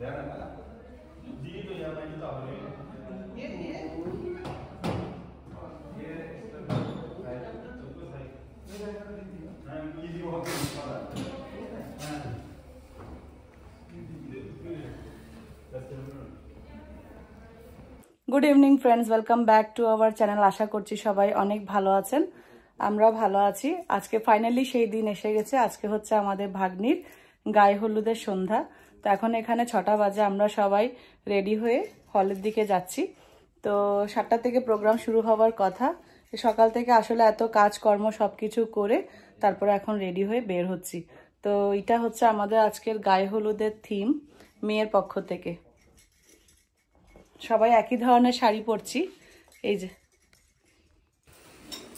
Good evening friends, welcome back to our channel. আশা করছি সবাই অনেক ভালো আছেন, আমরাও ভালো আছি। আজকে ফাইনালি সেই দিন এসে গেছে। আজকে হচ্ছে আমাদের ভাগ্নির গায়ে হলুদের সন্ধ্যা। তো এখন এখানে 6টা বাজে, আমরা সবাই রেডি হয়ে হলের দিকে যাচ্ছি। তো 7টা থেকে প্রোগ্রাম শুরু হওয়ার কথা। সকাল থেকে আসলে এত কাজকর্ম সবকিছু করে তারপরে এখন রেডি হয়ে বের হচ্ছি। তো এটা হচ্ছে আমাদের আজকের গায়ে হলুদের থিম মেয়ের পক্ষ থেকে। সবাই একই ধরনের শাড়ি পরছি।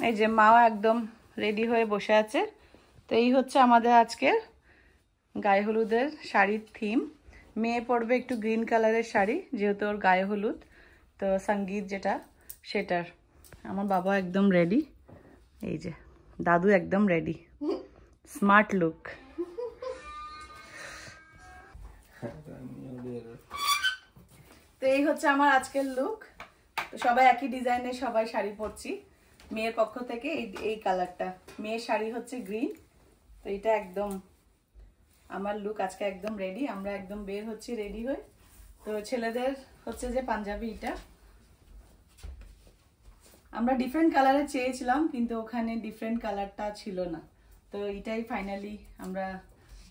এই যে মাও একদম রেডি হয়ে বসে আছে। তো এই হচ্ছে আমাদের আজকের গায়ে হলুদের শাড়ির থিম। মেয়ে পরবে একটু গ্রিন কালারের শাড়ি, যেহেতু ওর গায়ে হলুদ। তো সঙ্গীত যেটা সেটার। আমার বাবা একদম রেডি, এই যে দাদু একদম রেডি, স্মার্ট লুক। তো এই হচ্ছে আমার আজকের লুক। তো সবাই একই ডিজাইনের সবাই শাড়ি পরছি। মেয়ের পক্ষ থেকে এই কালারটা, মেয়ের শাড়ি হচ্ছে গ্রিন। তো এটা একদম আমার লুক আজকে একদম রেডি। আমরা একদম বের হচ্ছি রেডি হয়ে। তো ছেলেদের হচ্ছে যে পাঞ্জাবি, এটা আমরা ডিফারেন্ট কালারে চেয়েছিলাম, কিন্তু ওখানে ডিফারেন্ট কালারটা ছিল না। তো এটাই ফাইনালি আমরা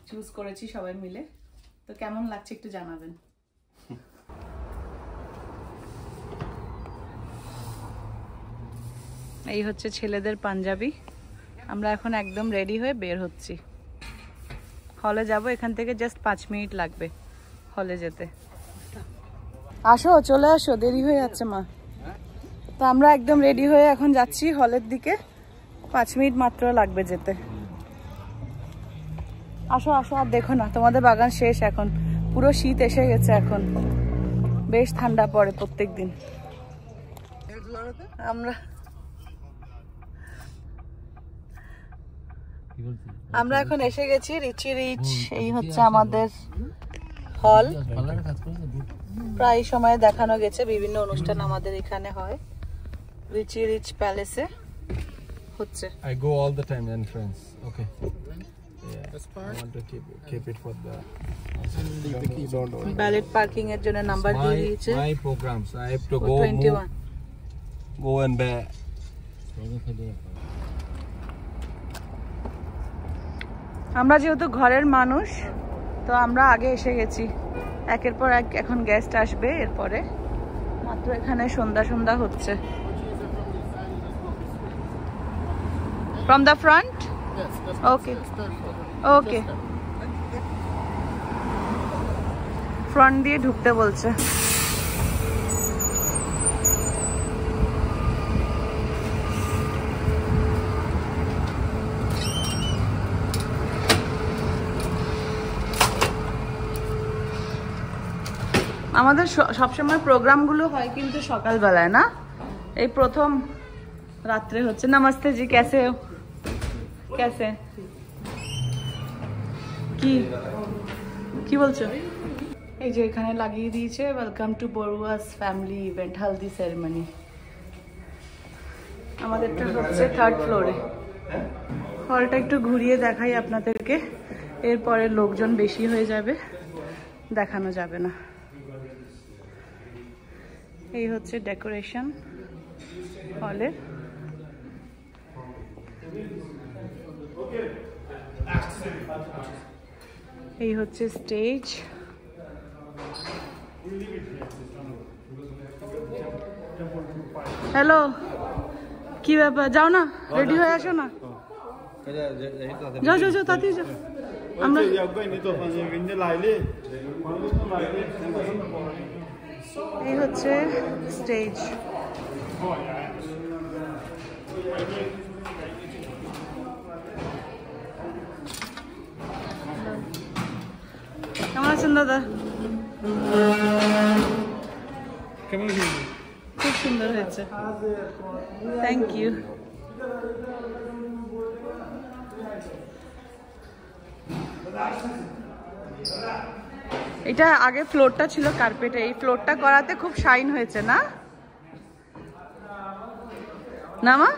চুজ করেছি সবাই মিলে। তো কেমন লাগছে একটু জানাবেন। এই হচ্ছে ছেলেদের পাঞ্জাবি। আমরা এখন একদম রেডি হয়ে বের হচ্ছি। হলে যাব, এখান থেকে জাস্ট 5 মিনিট লাগবে হলে যেতে। আসো, চলে আসো, দেরি হয়ে যাচ্ছে মা। তো আমরা একদম রেডি হয়ে এখন যাচ্ছি হলের দিকে। 5 মিনিট মাত্র লাগবে যেতে। আসো আসো, আর দেখো না, তোমাদের বাগান শেষ এখন। পুরো শীত এসে গেছে এখন, বেশ ঠান্ডা পড়ে প্রত্যেক দিন। আমরা এখন এসে গেছি রিচি রিচ। এই হচ্ছে আমাদের হল। প্রায় সময় দেখানো গেছে, বিভিন্ন অনুষ্ঠান আমাদের এখানে হয়। রিচি রিচ প্যালেসে হচ্ছে। I go all the time in France. Okay. Yeah. I want to keep it for the ballot parking এর জন্য নাম্বার দিয়ে দিয়েছে। My programs. I have to go 21. Go and back. আমরা যেহেতু ঘরের মানুষ, তো আমরা আগে এসে গেছি। একের পর এক এখন গেস্ট আসবে। এরপরে মাত্র এখানে সন্ধ্যা সন্ধ্যা হচ্ছে। From the front? Yes, that's Okay. Okay. Front দিয়ে ঢুকতে বলছে। আমাদের সবসময় প্রোগ্রামগুলো হয় কিন্তু সকালবেলায় না, এই প্রথম রাত্রে হচ্ছে। নমস্তে জি, कैसे हो? कैसे কি বলছো? এই যে এখানে লাগিয়ে দিয়েছে welcome to Barua's family event haldi ceremony. আমাদেরটা হচ্ছে 3rd ফ্লোরে। হলটা একটু ঘুরিয়ে দেখাই আপনাদেরকে, এরপরে লোকজন বেশি হয়ে যাবে, দেখানো যাবে না। এই হচ্ছে ডেকোরেশন হলের। এই হচ্ছে স্টেজ। হ্যালো, কি ব্যাপার? যাও না, রেডি হয়ে আসো না। যাও যাও যাও, তাড়াতাড়ি যাও। আমরা এই হচ্ছে স্টেজ। কেমন আছেন দাদা? খুব সুন্দর হয়েছে, থ্যাংক ইউ। এটা আগে ফ্লোরটা ছিল কার্পেটে, এই ফ্লোরটা করাতে খুব শাইন হয়েছে না না মা?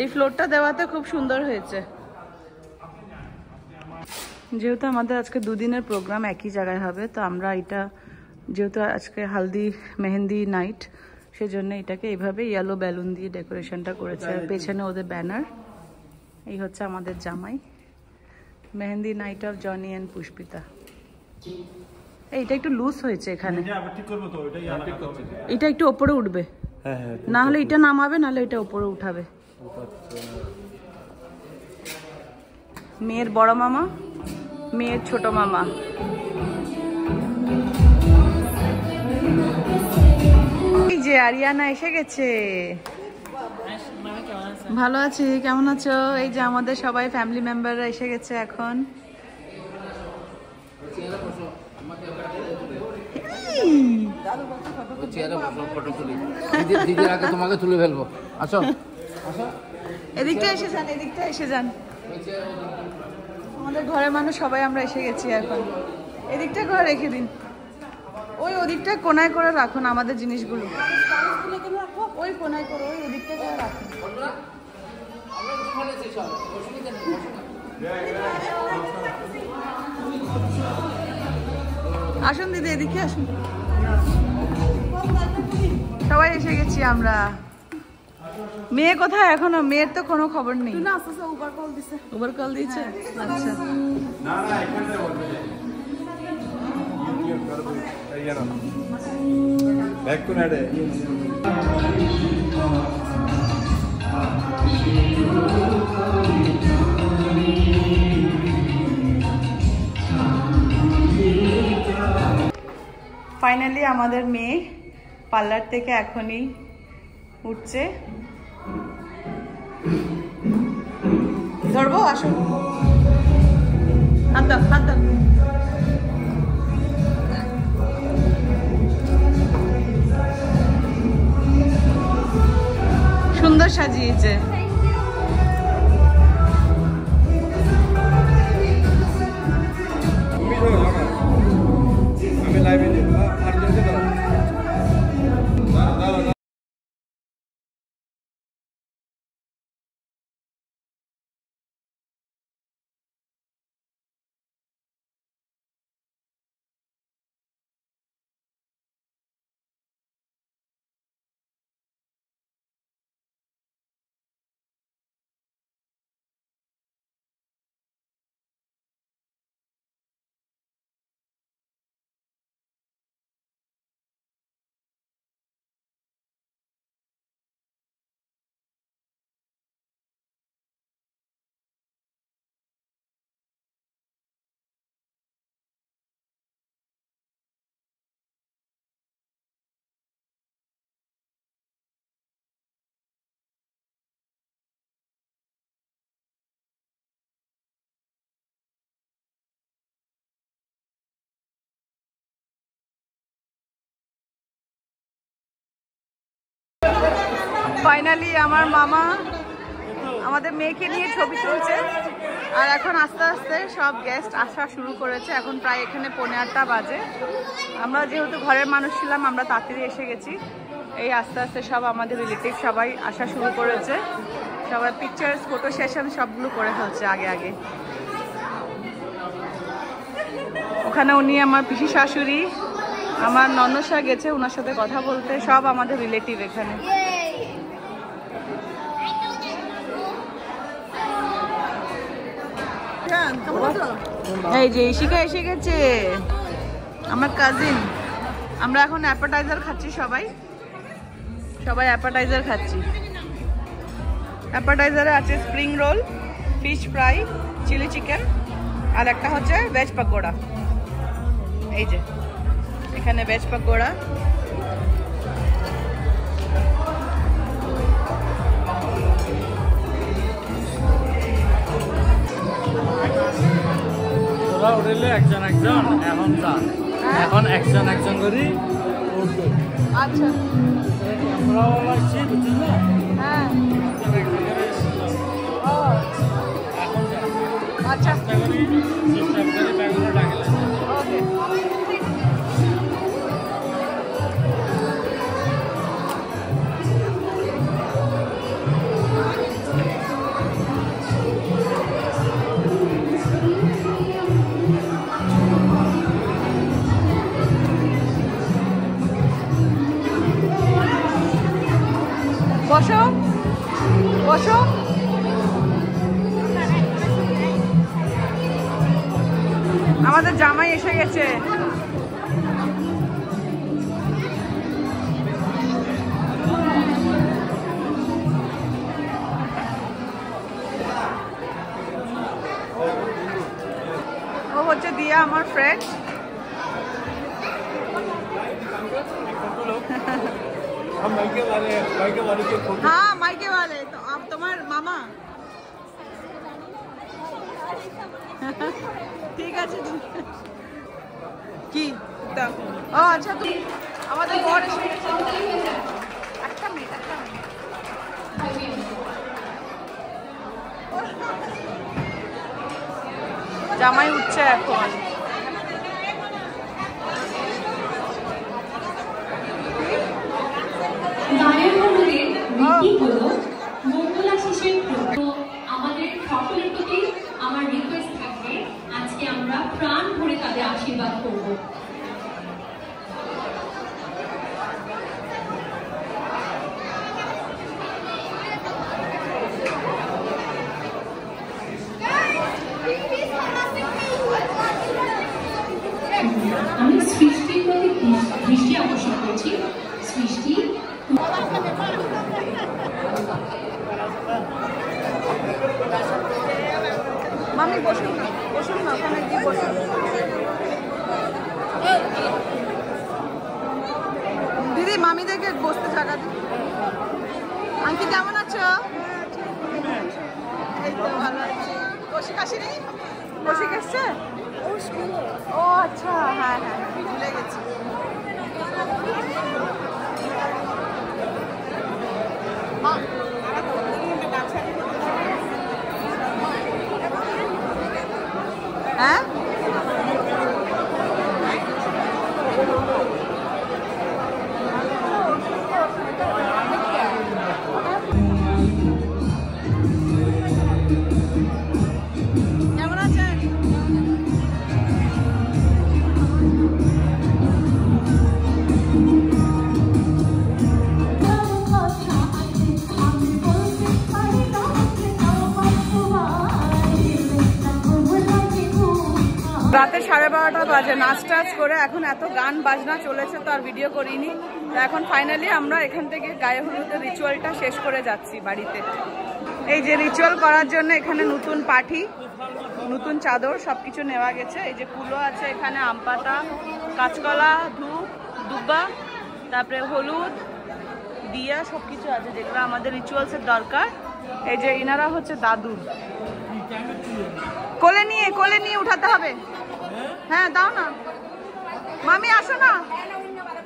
এই ফ্লোরটা দেওয়াতে খুব সুন্দর হয়েছে। যেহেতু আমাদের আজকে দুদিনের প্রোগ্রাম একই জায়গায় হবে, তো আমরা এটা যেহেতু আজকে হালদি মেহেন্দি নাইট, সেজন্য এটাকে এইভাবে ইয়েলো বেলুন দিয়ে ডেকোরেশনটা করেছে। আর পেছনে ওদের ব্যানার। এই হচ্ছে আমাদের জামাই, mehendi night of Johnny and Pushpita. এইটা একটু লুজ হয়েছে এখানে, এটা একটু ওপরে উঠবে, না হলে এটা নামাবে, নাহলে এটা ওপরে উঠাবে। মেয়ের বড় মামা, মেয়ের ছোট মামা। এই যে আরিয়ানা এসে গেছে। ভালো আছি, কেমন আছো? এই যে আমাদের সবাই ফ্যামিলি মেম্বাররা এসে গেছে এখন। তোমাকে তুলে ফেলবো, আসো এদিকটা এসে যান, এদিকটা এসে যান। আমাদের ঘরের মানুষ সবাই আমরা এসে গেছি এখন। এদিকটা করে রেখে দিন, ওই ওদিকটা কোনায় করে রাখুন আমাদের জিনিসগুলো, ওই কোনায় করে ওই ওদিকটা করে রাখুন। আসুন দিদি, এদিকে আসুন। সবাই এসে গেছি আমরা। মেয়ে কোথায় এখনো? মেয়ের তো কোনো খবর নেই। উবার কল দিয়েছে, আচ্ছা। ফাইনালি আমাদের মেয়ে পার্লার থেকে এখনই উঠছে। ধরবো, আসো, হাত দাও, হাত দাও। সুন্দর সাজিয়েছে। ফাইনালি আমার মামা আমাদের মেয়েকে নিয়ে ছবি তুলছে। আর এখন আস্তে আস্তে সব গেস্ট আসা শুরু করেছে। এখন প্রায় এখানে 8:15 বাজে। আমরা যেহেতু ঘরের মানুষ ছিলাম, আমরা তাড়াতাড়ি এসে গেছি। এই আস্তে আস্তে সব আমাদের রিলেটিভ সবাই আসা শুরু করেছে। সবাই পিকচার্স, ফটো সেশন সবগুলো করে ফেলছে আগে আগে। ওখানে উনি আমার পিসি শাশুড়ি, আমার ননসা গেছে ওনার সাথে কথা বলতে। সব আমাদের রিলেটিভ এখানে। এই যে ইশিকা এসে গেছে, আমার কাজিন। আমরা এখন অ্যাপাটাইজার খাচ্ছি, সবাই অ্যাপাটাইজার খাচ্ছি। অ্যাপাটাইজারে আছে spring roll, fish fry, chilli chicken, আর একটা হচ্ছে ভেজ পকোড়া। এই যে এখানে ভেজ পকোড়া। উঠলে একজন একজন এখন যান, এখন একজন একজন করি উঠবে। আচ্ছা, আমরাও আসছি, বুঝছেন না? হ্যাঁ, এখন আচ্ছা, চেষ্টা করি ব্যাগগুলো ডাকলে। ওকে। আমাদের জামাই এসে গেছে। ও হচ্ছে দিয়া, আমার ফ্রেন্ড। हाँ मायके वाले तो आप तुम्हारे मामा ঠিক আছে কি ও আচ্ছা তুমি আমাদের বর এসে গেছে। একটা মিনিট জামাই উঠছে এখন। গায়ের হলুদের রীতি হলো মঙ্গলাশিসের তো আমাদের সকলের প্রতি আমার রিকোয়েস্ট থাকবে আজকে আমরা প্রাণ ভরে তাদের আশীর্বাদ করব। আমি সৃষ্টির প্রতি দৃষ্টি আকর্ষণ করছি। সৃষ্টি মামি বসুন না ওখানে গিয়ে বসুন। দিদি মামিদেরকে বসতে জায়গা দিন। আন্টি কেমন আছো? এই তো ভালো আছি। কৌশিক আসেনি? কৌশিক এসছে? ও আচ্ছা, হ্যাঁ হ্যাঁ ভুলে গেছি। হ্যাঁ কেমন আছেন? রাতে 12:30 বাজে, নাচ টাচ করে এখন এত গান বাজনা চলেছে তো আর ভিডিও করিনি। তো এখন ফাইনালি আমরা এখান থেকে গায়ে হলুদের রিচুয়ালটা শেষ করে যাচ্ছি বাড়িতে। এই যে রিচুয়াল করার জন্য এখানে নতুন পাঠি, নতুন চাদর সবকিছু নেওয়া গেছে। এই যে কুলো আছে এখানে, আম পাতা, কাঁচকলা, ধূপ, দুব্বা, তারপরে হলুদ, দিয়া সবকিছু আছে যেগুলো আমাদের রিচুয়ালসের দরকার। এই যে ইনারা হচ্ছে দাদু, কোলে নিয়ে উঠাতে হবে। হ্যাঁ দাও না মামি, আসো না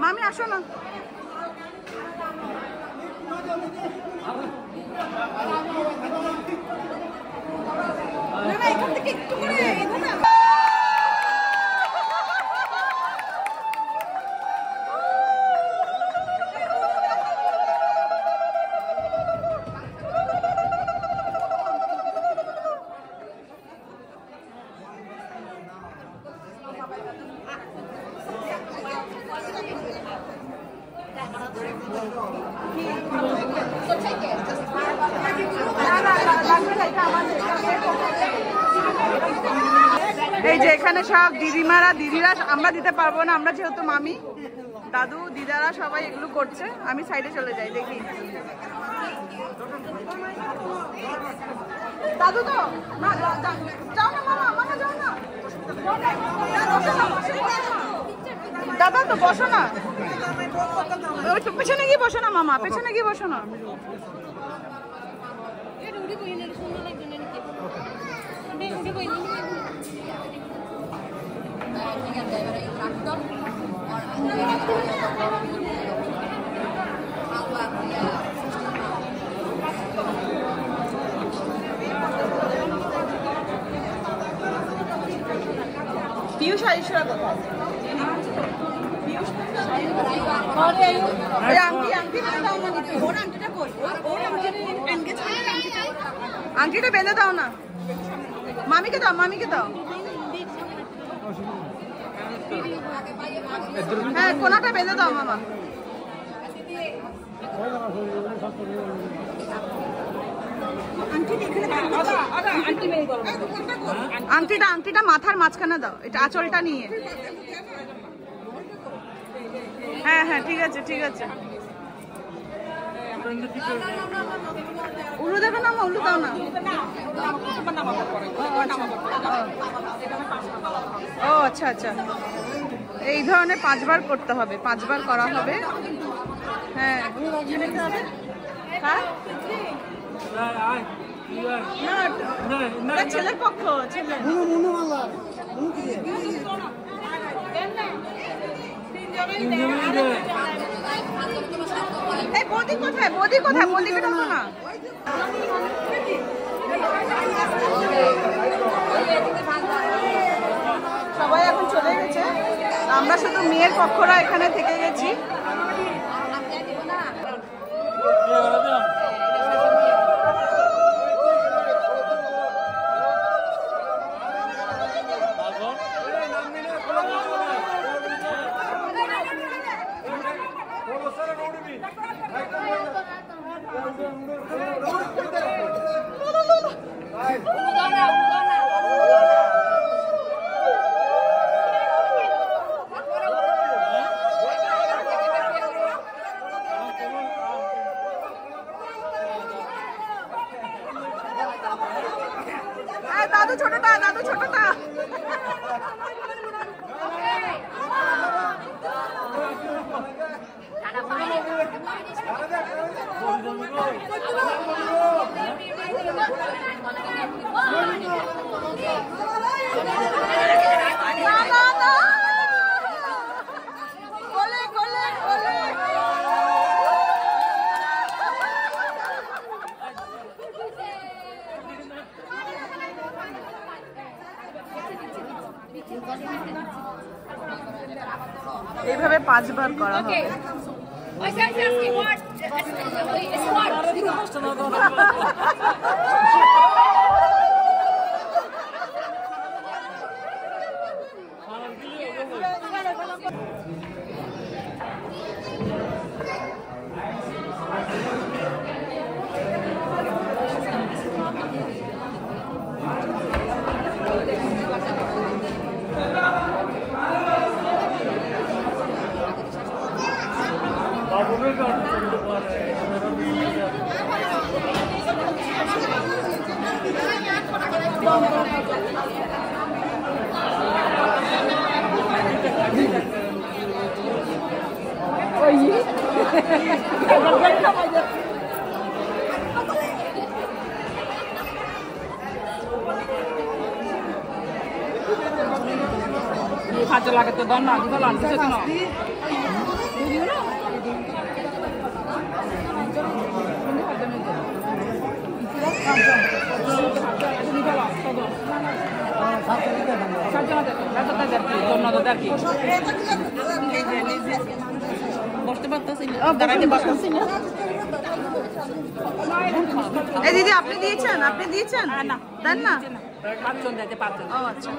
মামি, আসো না। এখান থেকে একটু করে এই যে এখানে সব দিদিরা আমরা দিতে পারবো না, আমরা যেহেতু মামি, দাদু, দিদারা সবাই এগুলো করছে। আমি সাইডে চলে যাই, দেখি দাদু তো না, যাও না মামা যাও না, দাদা তো বসো না, পেছনে গিয়ে বসো না মামা, পেছনে গিয়ে বসো না। পিয়ুষ আয়ুষরা কোথায়? আংটিটা বেঁধে দাও না, মামিকে দাও। হ্যাঁ কোনাটা বেঁধে দাও মামা। আংটি এখানে আংটিটা মাথার মাঝখানে দাও, এটা আঁচলটা নিয়ে। হ্যাঁ হ্যাঁ ঠিক আছে ঠিক আছে। উলু দেখো না, উলু দাও না। ও আচ্ছা আচ্ছা, এই ধরনের 5 বার করতে হবে, 5 বার করা হবে। হ্যাঁ ছেলের পক্ষ, ছেলে বৌদি কোথায়, বৌদি কোথায়, বৌদিকে ডাকো না। সবাই এখন চলে গেছে, আমরা শুধু মেয়ের পক্ষরা এখানে থেকে গেছি। দাদু ছোটটা, দাদু ছোটটা। এইভাবে 5 বার করা হবে। Kaca lagi tuh don lagi tuh lanjut sih no. দিদি আপনি দিয়েছেন, আপনি দিয়েছেন? না দেন না, 5 জন দিতে পারছেন। ও আচ্ছা,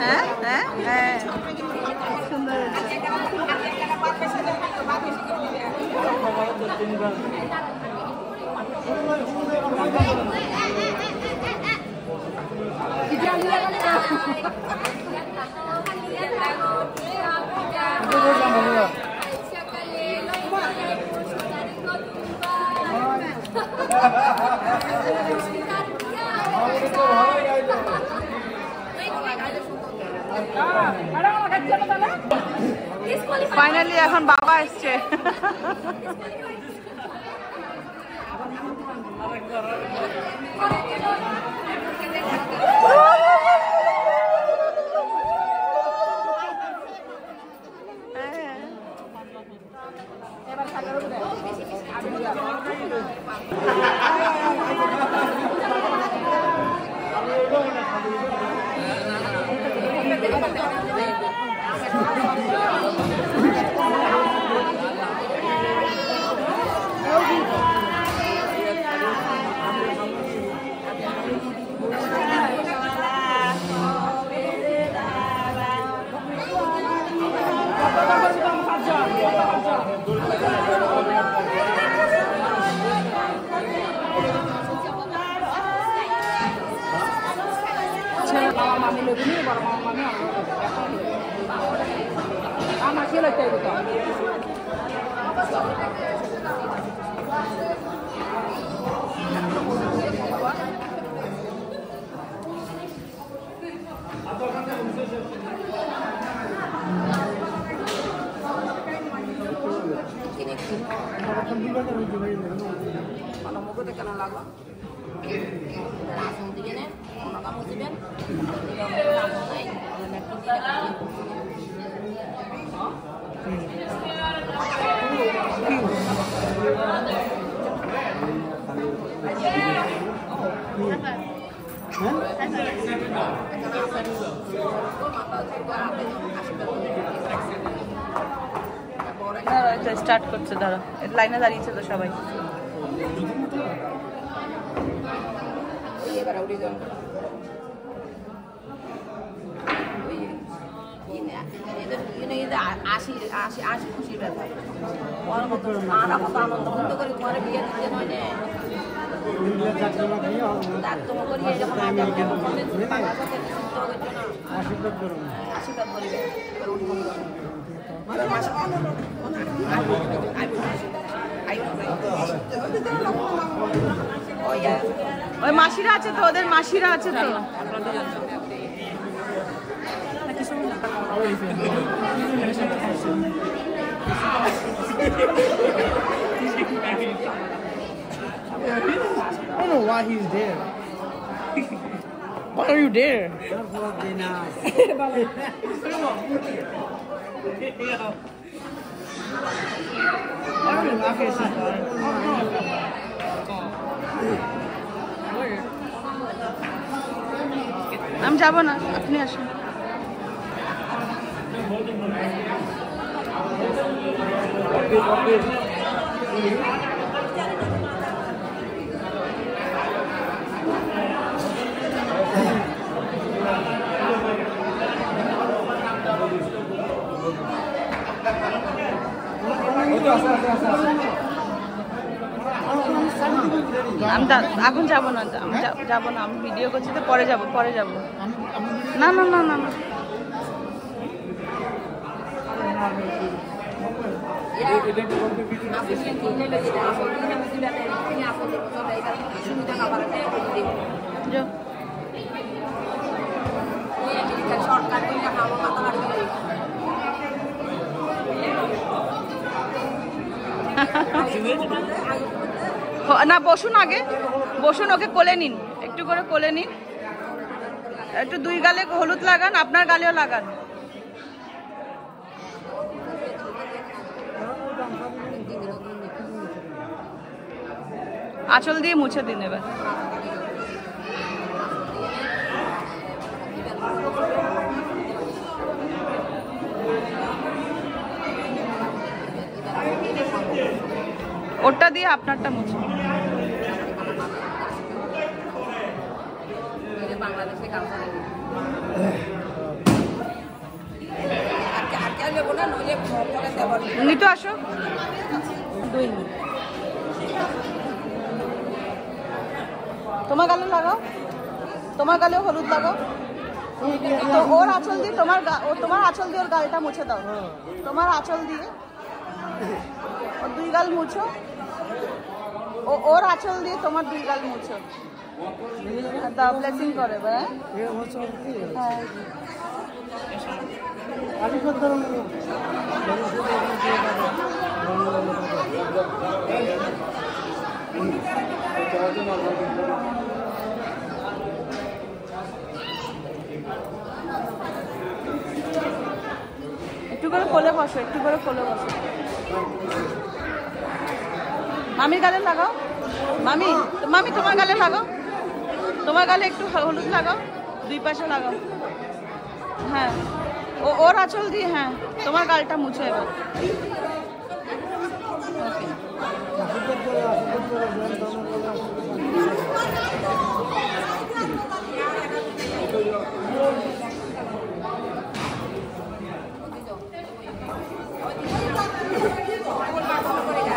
হ্যাঁ হ্যাঁ হ্যাঁ সুন্দর। ফাইনালি এখন বাবা এসছে। স্টার্ট করছে, ধরো লাইনে দাঁড়িয়েছে তো সবাই। আসি খুশির ব্যাপার আনন্দ মন্দ করে ঘরে বিয়ে দিতে নয় না আশীর্বাদ করিবে ওই মাসিরা আছে তো, ওদের মাসিরা আছে তো। I don't know why he's there. Why are you there? আমি যাবো না, আপনি আসুন। এখন যাবো না, আমি যাবো না, আমি ভিডিও করছি তো, পরে যাবো, পরে যাবো। না না না না না, না বসুন, আগে বসুন, ওকে কোলে নিন, একটু করে কোলে নিন, একটু দুই গালে হলুদ লাগান, আপনার গালেও লাগান। আঁচল দিয়ে মুছে দিন এবার। ওটা দিয়ে আপনারটা মুছে। বাংলাদেশে কালচার নিতে আসো, 2 মিনিট। তোমার গালে লাগাও, তোমার গালেও হলুদ লাগাও। তো ওর আঁচল দিয়ে তোমার আঁচল দিয়ে ওর গালটা মুছে দাও, তোমার আঁচল দিয়ে ওর 2 গাল মুছো, ওর আঁচল দিয়ে তোমার 2 গাল মুছো। দাও, ব্লেসিং করে ভাই। হ্যাঁ একটু করে কোলে বসো, একটু করে কোলে বসো। মামির গালে লাগাও, মামি মামি তোমার গালে লাগাও, তোমার গালে একটু হলুদ লাগাও, 2 পাশে লাগাও। হ্যাঁ ওর আঁচল দিয়ে, হ্যাঁ তোমার গালটা মুছো এবার।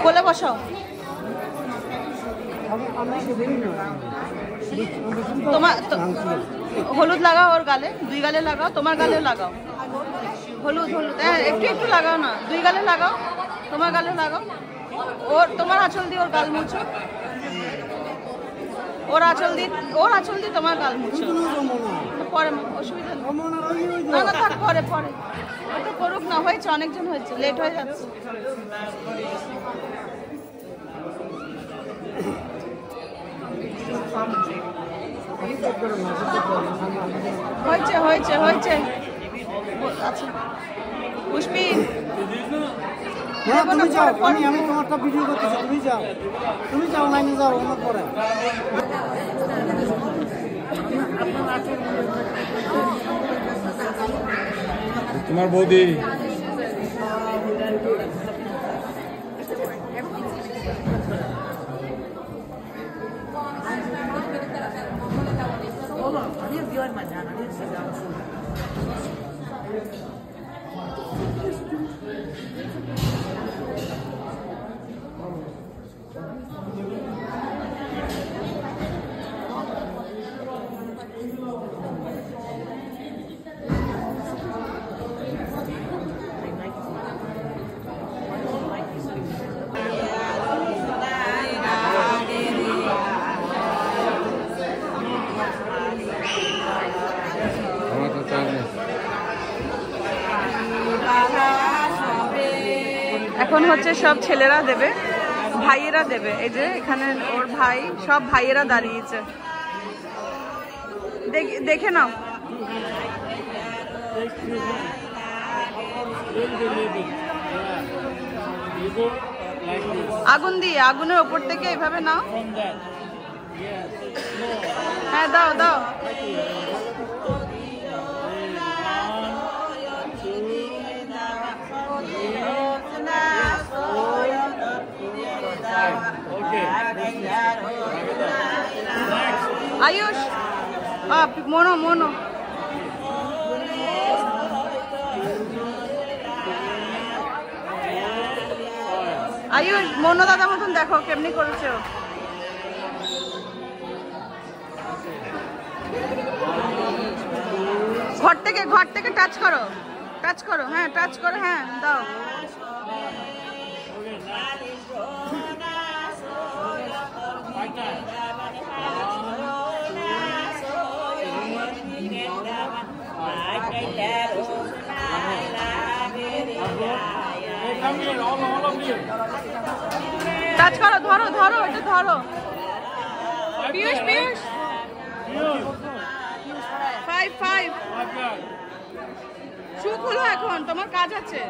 কোলে বসাও। তোমার হলুদ লাগাও ওর গালে, 2 গালে লাগাও, তোমার গালেও লাগাও। হলুদ হলুদ, হ্যাঁ একটু একটু লাগাও না, দুই গালে লাগাও, তোমার গালে লাগাও। তোমার আঁচল দিয়ে ওর গাল মুছো, ওর আঁচল দিয়ে তোমার গাল মুছো। পরে অসুবিধা নেই, না না থাক, পরে পরে ওটা করুক না, হয়েছে অনেকজন হয়েছে, লেট হয়ে যাচ্ছে। হয়েছে হয়েছে হয়েছে। আচ্ছা পুষ্পি তুমি যাও, আমি তোমারটা ভিডিও করতেছি, তুমি যাও লাইনে যাও আমার পরে। তোমার বৌদি এখন হচ্ছে সব ছেলেরা দেবে, ভাইয়েরা দেবে। এই যে এখানে ওর ভাই, সব ভাইয়েরা দাঁড়িয়েছে, দেখে নাও। আগুন দিয়ে, আগুনের ওপর থেকে এভাবে নাও। হ্যাঁ দাও দাও। আয়ুষ, মনো মনো, আয়ুষ মনো দাদা মতন দেখো কেমনি করেছে ও। ঘর থেকে টাচ করো, হ্যাঁ টাচ করো, হ্যাঁ দাও। টাচ করো, ধরো ধরো, এটা ধরো। পিয়ুষ পিয়ুষ, 5 শু খুলো, এখন তোমার কাজ আছে।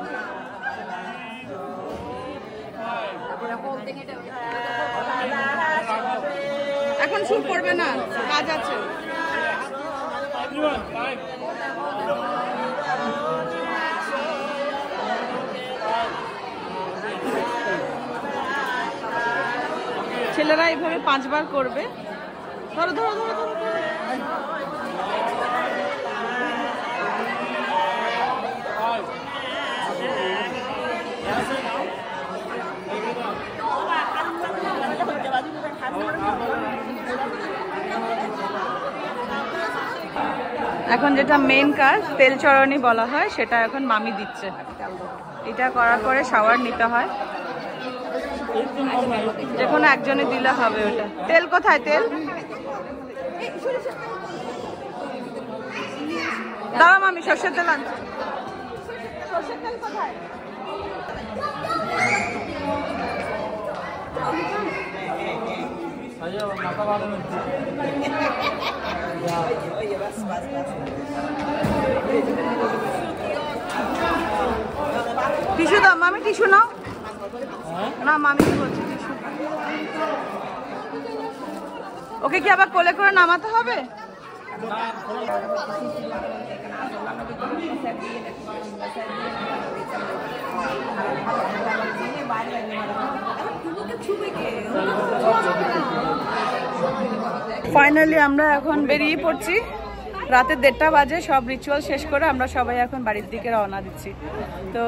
এখন শু পড়বে না, কাজ আছে। ছেলেরা এইভাবে 5 বার করবে। ধরো ধরো ধরো ধরো। এখন যেটা মেন কাজ, তেল চড়ানি বলা হয়, সেটা এখন মামি দিচ্ছে। এটা করার পরে শাওয়ার নিতে হয়, যে কোনো একজনে দিলে হবে। ওটা তেল কোথায়? তেল দাও মামি, সর্ষের তেল আনছি। সর্ষের তেল কোথায়? টিস্যু দাও মামি, টিস্যু নাও না, মামি কি বলছি টিস্যু। ওকে কি আবার কোলে করে নামাতে হবে? ফাইনালি আমরা এখন বেরিয়ে পড়ছি। রাতে 1:30 বাজে, সব রিচুয়াল শেষ করে আমরা সবাই এখন বাড়ির দিকে রওনা দিচ্ছি। তো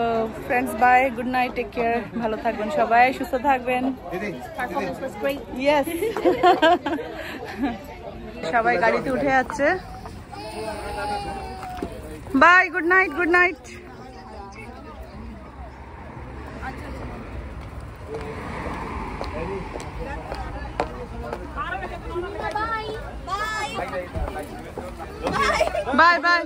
friends bye, good night, take care, ভালো থাকবেন সবাই, সুস্থ থাকবেন। ইয়েস সবাই গাড়িতে উঠে যাচ্ছে। Bye, good night, good night. Bye bye.